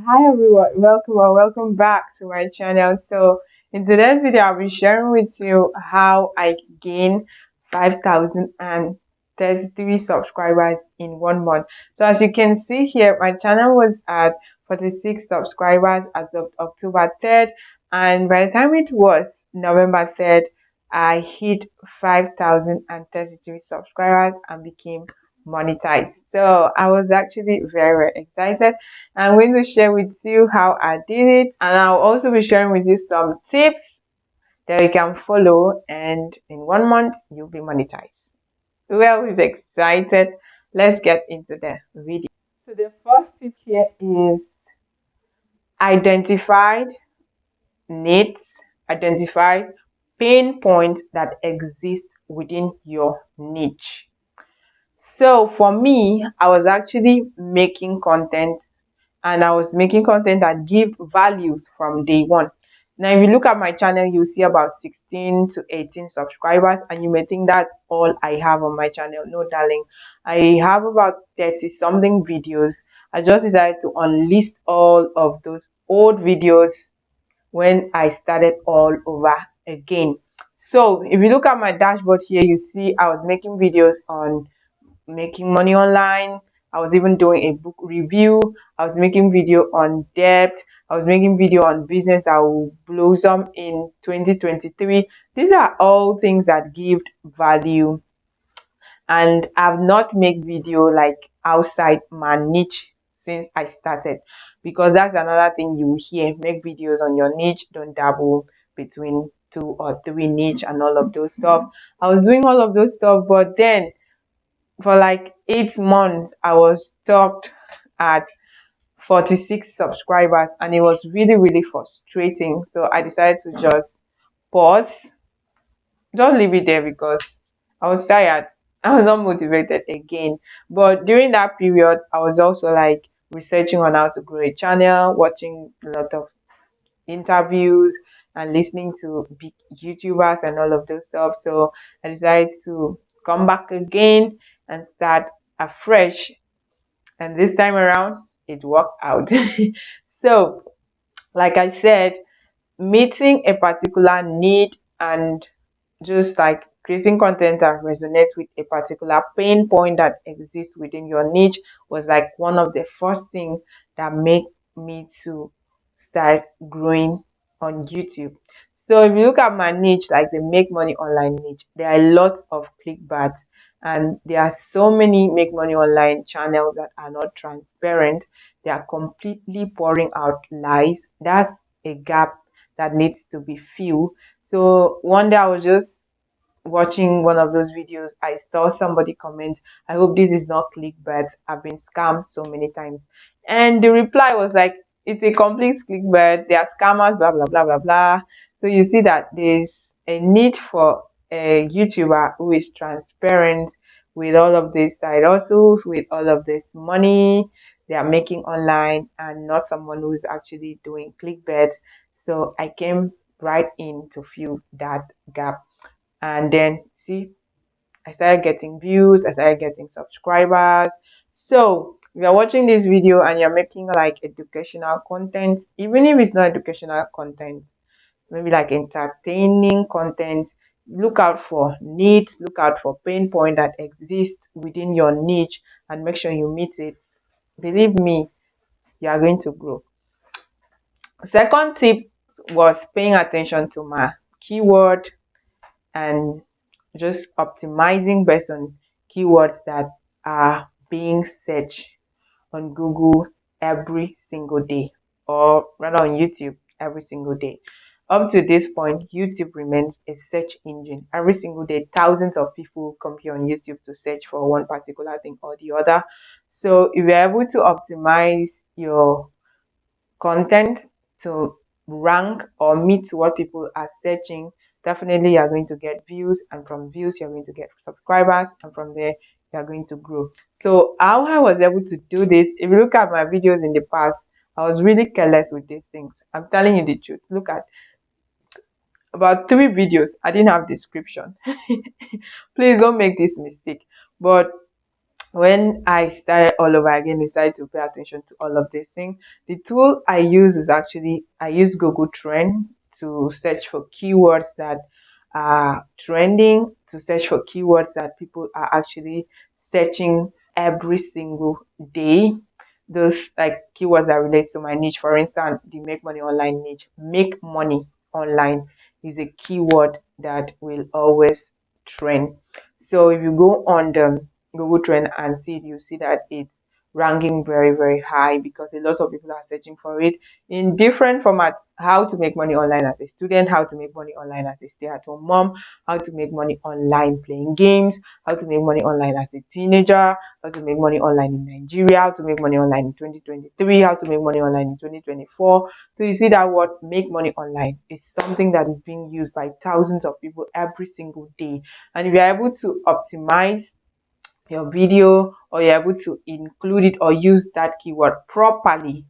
Hi everyone, welcome or welcome back to my channel. So in today's video, I'll be sharing with you how I gain 5,033 subscribers in 1 month. So as you can see here, my channel was at 46 subscribers as of October 3rd, and by the time it was November 3rd, I hit 5,033 subscribers and became monetized. So I was actually very excited. I'm going to share with you how I did it, and I'll also be sharing with you some tips that you can follow, and in 1 month you'll be monetized. Well, we're excited. Let's get into the video. So the first tip here is identify needs, identify pain points that exist within your niche. So for me, I was actually making content, and I was making content that give values from day one. Now, if you look at my channel, you see about 16 to 18 subscribers, and you may think that's all I have on my channel. No, darling, I have about 30 something videos. I just decided to unlist all of those old videos when I started all over again. So if you look at my dashboard here, you see I was making videos on making money online. I was even doing a book review. I was making video on debt. I was making video on business that will blossom in 2023. These are all things that give value, and I've not made video like outside my niche since I started, because that's another thing you hear: make videos on your niche, don't dabble between 2 or 3 niche and all of those stuff. I was doing all of those stuff, but then for like 8 months I was stuck at 46 subscribers, and it was really frustrating. So I decided to just pause, just leave it there, because I was tired. I was not motivated again. But during that period, I was also like researching on how to grow a channel, watching a lot of interviews and listening to big YouTubers and all of those stuff. So I decided to come back again and start afresh. And this time around, it worked out. So, like I said, meeting a particular need and just like creating content that resonates with a particular pain point that exists within your niche was like one of the first things that made me to start growing on YouTube. So if you look at my niche, like the make money online niche, there are lots of clickbait, and there are so many make money online channels that are not transparent. They are completely pouring out lies. That's a gap that needs to be filled. So one day I was just watching one of those videos. I saw somebody comment, "I hope this is not clickbait. I've been scammed so many times." And the reply was like, "It's a complete clickbait. They are scammers, blah blah blah blah blah." So you see that there's a need for a YouTuber who is transparent with all of these side hustles, with all of this money they are making online, and not someone who is actually doing clickbait. So I came right in to fill that gap. And then see, I started getting views, I started getting subscribers. So if you're watching this video and you're making like educational content, even if it's not educational content, maybe like entertaining content, look out for needs, look out for pain point that exists within your niche, and make sure you meet it. Believe me, you are going to grow. Second tip was paying attention to my keyword and just optimizing based on keywords that are being searched on Google every single day, or rather on YouTube every single day. Up to this point, YouTube remains a search engine. Every single day, thousands of people come here on YouTube to search for one particular thing or the other. So if you're able to optimize your content to rank or meet what people are searching, definitely you're going to get views, and from views you're going to get subscribers, and from there you're going to grow. So how I was able to do this, if you look at my videos in the past, I was really careless with these things. I'm telling you the truth. Look at about 3 videos, I didn't have description. Please don't make this mistake. But when I started all over again, decided to pay attention to all of these things. The tool I use is actually I use Google Trend to search for keywords that are trending, to search for keywords that people are actually searching every single day. Those like keywords that relate to my niche. For instance, the make money online niche. Make money online is a keyword that will always trend. So if you go on the Google Trend and see it, you see that it's ranking very, very high because a lot of people are searching for it in different formats. How to make money online as a student, how to make money online as a stay-at-home mom, how to make money online playing games, how to make money online as a teenager, how to make money online in Nigeria, how to make money online in 2023, how to make money online in 2024. So you see that what make money online is something that is being used by thousands of people every single day. And if you're able to optimize your video or you're able to include it or use that keyword properly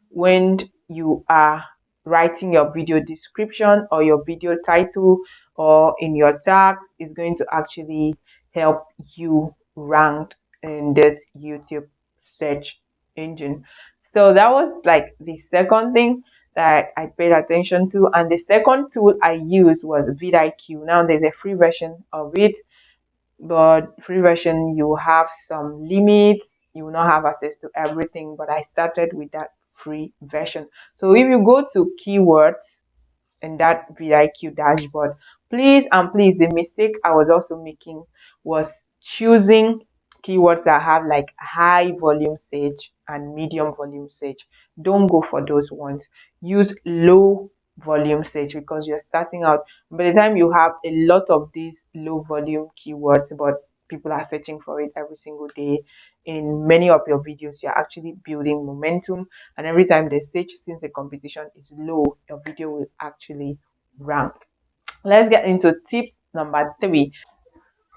when you are writing your video description or your video title or in your tags, is going to actually help you rank in this YouTube search engine. So that was like the second thing that I paid attention to. And the second tool I used was vidIQ. Now there's a free version of it, but free version you have some limits, you will not have access to everything, but I started with that free version. So if you go to keywords in that vidIQ dashboard, please and please, the mistake I was also making was choosing keywords that have like high volume search and medium volume search. Don't go for those ones. Use low volume search because you're starting out. By the time you have a lot of these low volume keywords, but people are searching for it every single day, in many of your videos you're actually building momentum, and every time they search, since the competition is low, your video will actually rank. Let's get into tips number 3.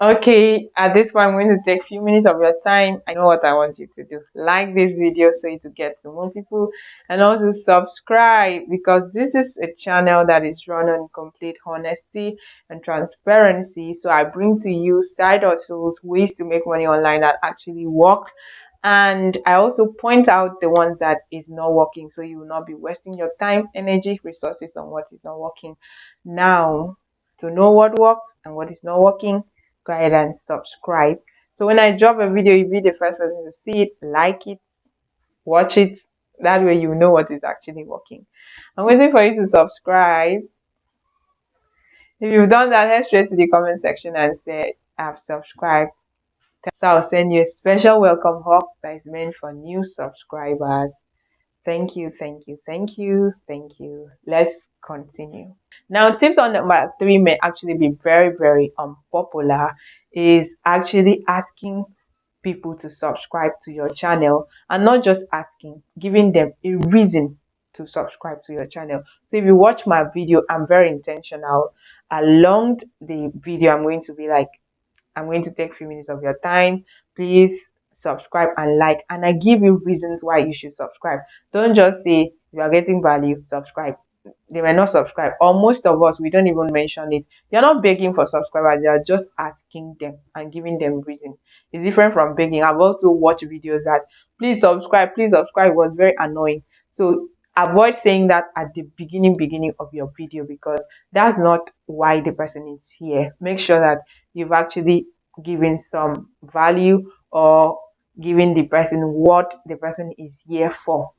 Okay, at this point, I'm going to take a few minutes of your time. I know what I want you to do. Like this video so it will get to more people, and also subscribe, because this is a channel that is run on complete honesty and transparency. So I bring to you side hustles, ways to make money online that actually work. And I also point out the ones that is not working, so you will not be wasting your time, energy, resources on what is not working. Now, to know what works and what is not working, go ahead and subscribe. So when I drop a video, you'll be the first person to see it, like it, watch it. That way you know what is actually working. I'm waiting for you to subscribe. If you've done that, head straight to the comment section and say, I've subscribed. So I'll send you a special welcome hug that is meant for new subscribers. Thank you, thank you, thank you, thank you. Let's continue. Now, tips on number 3 may actually be very, very unpopular, is actually asking people to subscribe to your channel, and not just asking, giving them a reason to subscribe to your channel. So if you watch my video, I'm very intentional. Along the video, I'm going to take a few minutes of your time. Please subscribe and like, and I give you reasons why you should subscribe. Don't just say you are getting value, subscribe. They may not subscribe, or most of us, we don't even mention it. You're not begging for subscribers, they are just asking them and giving them reason. It's different from begging. I've also watched videos that please subscribe was very annoying. So avoid saying that at the beginning of your video, because that's not why the person is here. Make sure that you've actually given some value, or giving the person what the person is here for.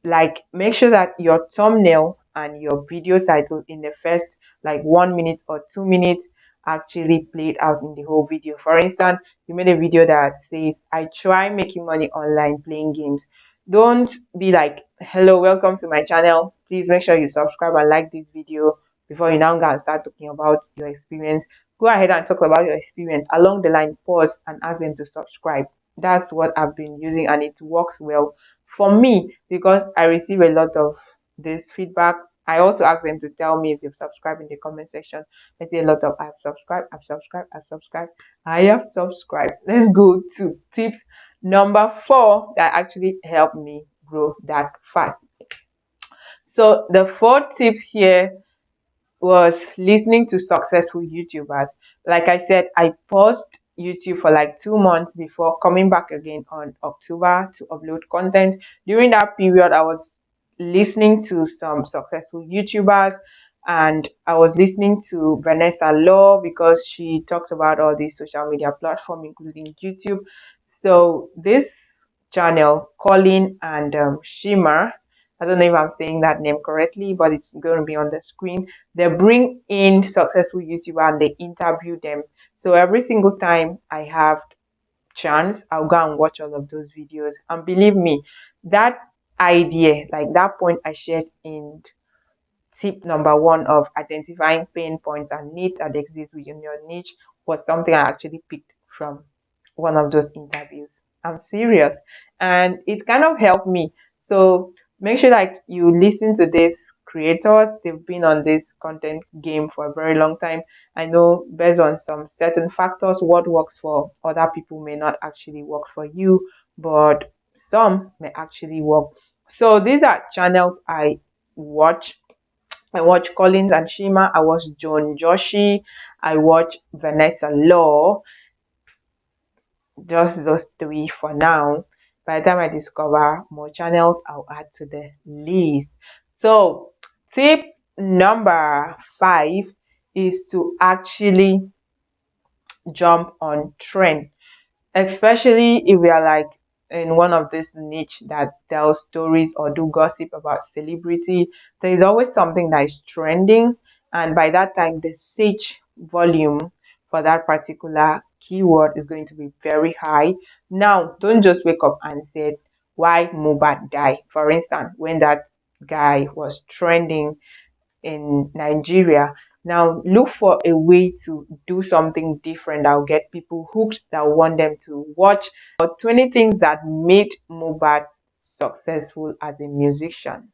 Like, make sure that your thumbnail and your video title in the first like 1 minute or 2 minutes actually played out in the whole video. For instance, you made a video that says, I try making money online playing games. Don't be like, hello, welcome to my channel, please make sure you subscribe and like this video, before you now go and start talking about your experience. Go ahead and talk about your experience. Along the line, pause and ask them to subscribe. That's what I've been using, and it works well for me because I receive a lot of this feedback. I also ask them to tell me if they've subscribed in the comment section. I see a lot of I've subscribed, I've subscribed, I've subscribed, I have subscribed. Let's go to tips number 4 that actually helped me grow that fast. So the 4th tip here was listening to successful YouTubers. Like I said, I paused YouTube for like 2 months before coming back again on October to upload content. During that period, I was listening to some successful YouTubers, and I was listening to Vanessa Law because she talked about all these social media platforms, including YouTube. So this channel, Colin and Shima, I don't know if I'm saying that name correctly, but it's going to be on the screen. They bring in successful YouTuber and they interview them. So every single time I have chance, I'll go and watch all of those videos. And believe me, that idea, like that point I shared in tip number one of identifying pain points and needs that exist within your niche, was something I actually picked from one of those interviews. I'm serious. And it kind of helped me. So make sure like you listen to these creators. They've been on this content game for a very long time. I know based on some certain factors, what works for other people may not actually work for you, but some may actually work. So these are channels I watch. I watch Collins and Shima. I watch John Joshi. I watch Vanessa Law. Just those three for now. By the time I discover more channels, I'll add to the list. So tip number 5 is to actually jump on trend, especially if we are like in one of this niche that tells stories or do gossip about celebrity. There is always something that is trending, and by that time the search volume for that particular keyword is going to be very high. Now don't just wake up and say why Mohbad die, for instance, when that guy was trending in Nigeria. Now look for a way to do something different that will get people hooked, that want them to watch. Or 20 things that made Mohbad successful as a musician.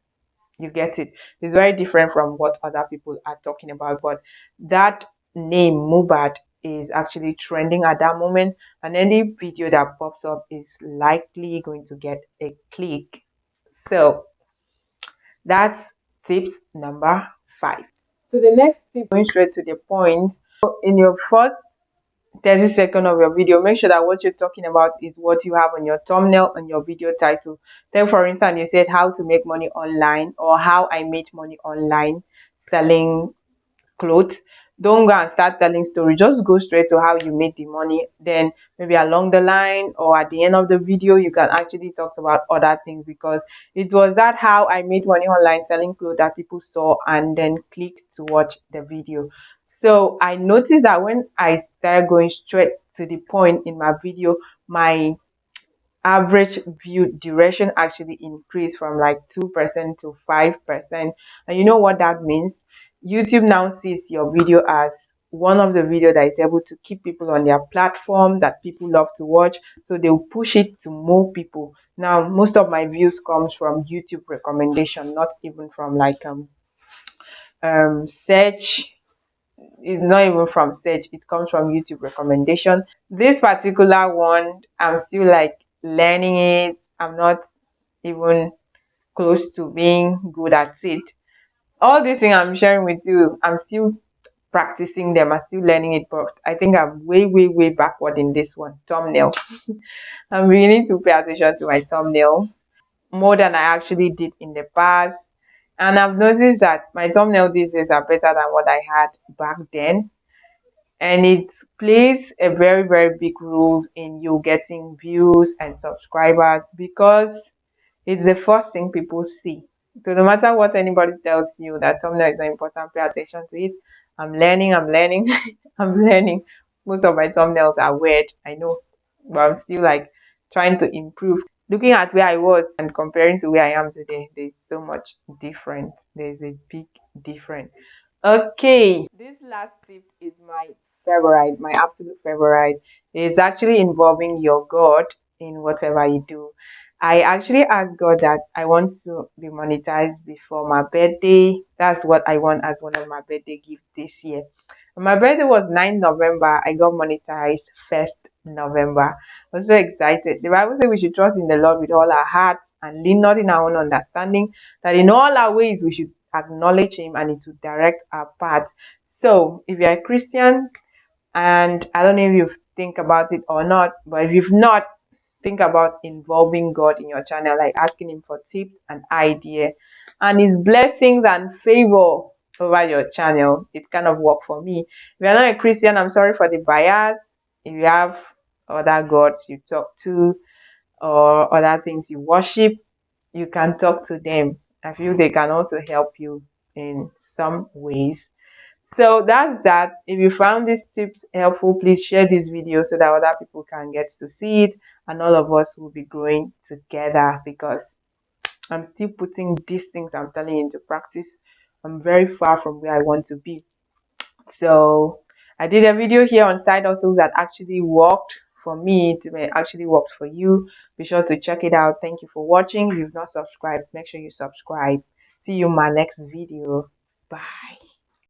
You get it? It's very different from what other people are talking about, but that name Mohbad is actually trending at that moment, and any video that pops up is likely going to get a click. So that's tips number 5. So the next tip, going straight to the point, in your first 30 seconds of your video, make sure that what you're talking about is what you have on your thumbnail and your video title. Then for instance, you said how to make money online, or how I made money online selling clothes. Don't go and start telling story, just go straight to how you made the money. Then maybe along the line or at the end of the video, you can actually talk about other things, because it was that how I made money online selling clothes that people saw and then clicked to watch the video. So I noticed that when I started going straight to the point in my video, my average view duration actually increased from like 2% to 5%. And you know what that means? YouTube now sees your video as one of the video that is able to keep people on their platform, that people love to watch, so they'll push it to more people. Now most of my views comes from YouTube recommendation, not even from like search. It's not even from search, it comes from YouTube recommendation. This particular one, I'm still like learning it. I'm not even close to being good at it. All these things I'm sharing with you, I'm still practicing them. I'm still learning it, but I think I'm way backward in this one. Thumbnail. I'm beginning to pay attention to my thumbnail more than I actually did in the past. And I've noticed that my thumbnail these days are better than what I had back then. And it plays a very big role in you getting views and subscribers, because it's the first thing people see. So no matter what anybody tells you that thumbnail is not important, pay attention to it. I'm learning, I'm learning. Most of my thumbnails are weird, I know, but I'm still like trying to improve. Looking at where I was and comparing to where I am today, there's so much different. There's a big difference. Okay, this last tip is my favorite, my absolute favorite. It's actually involving your God in whatever you do. I actually asked God that I want to be monetized before my birthday. That's what I want as one of my birthday gifts this year. My birthday was 9th November. I got monetized 1st November. I was so excited. The Bible says we should trust in the Lord with all our heart and lean not in our own understanding, that in all our ways we should acknowledge Him and it will direct our path. So if you're a Christian, And I don't know if you think about it or not, but if you've not, think about involving God in your channel, like asking Him for tips and idea and His blessings and favor over your channel. It kind of worked for me. If you're not a Christian, I'm sorry for the bias. If you have other gods you talk to or other things you worship, you can talk to them. I feel they can also help you in some ways. So that's that. If you found these tips helpful, please share this video so that other people can get to see it and all of us will be growing together, because I'm still putting these things I'm telling you into practice. I'm very far from where I want to be. So I did a video here on side hustles that actually worked for me. It may actually worked for you. Be sure to check it out. Thank you for watching. If you've not subscribed, make sure you subscribe. See you in my next video. Bye.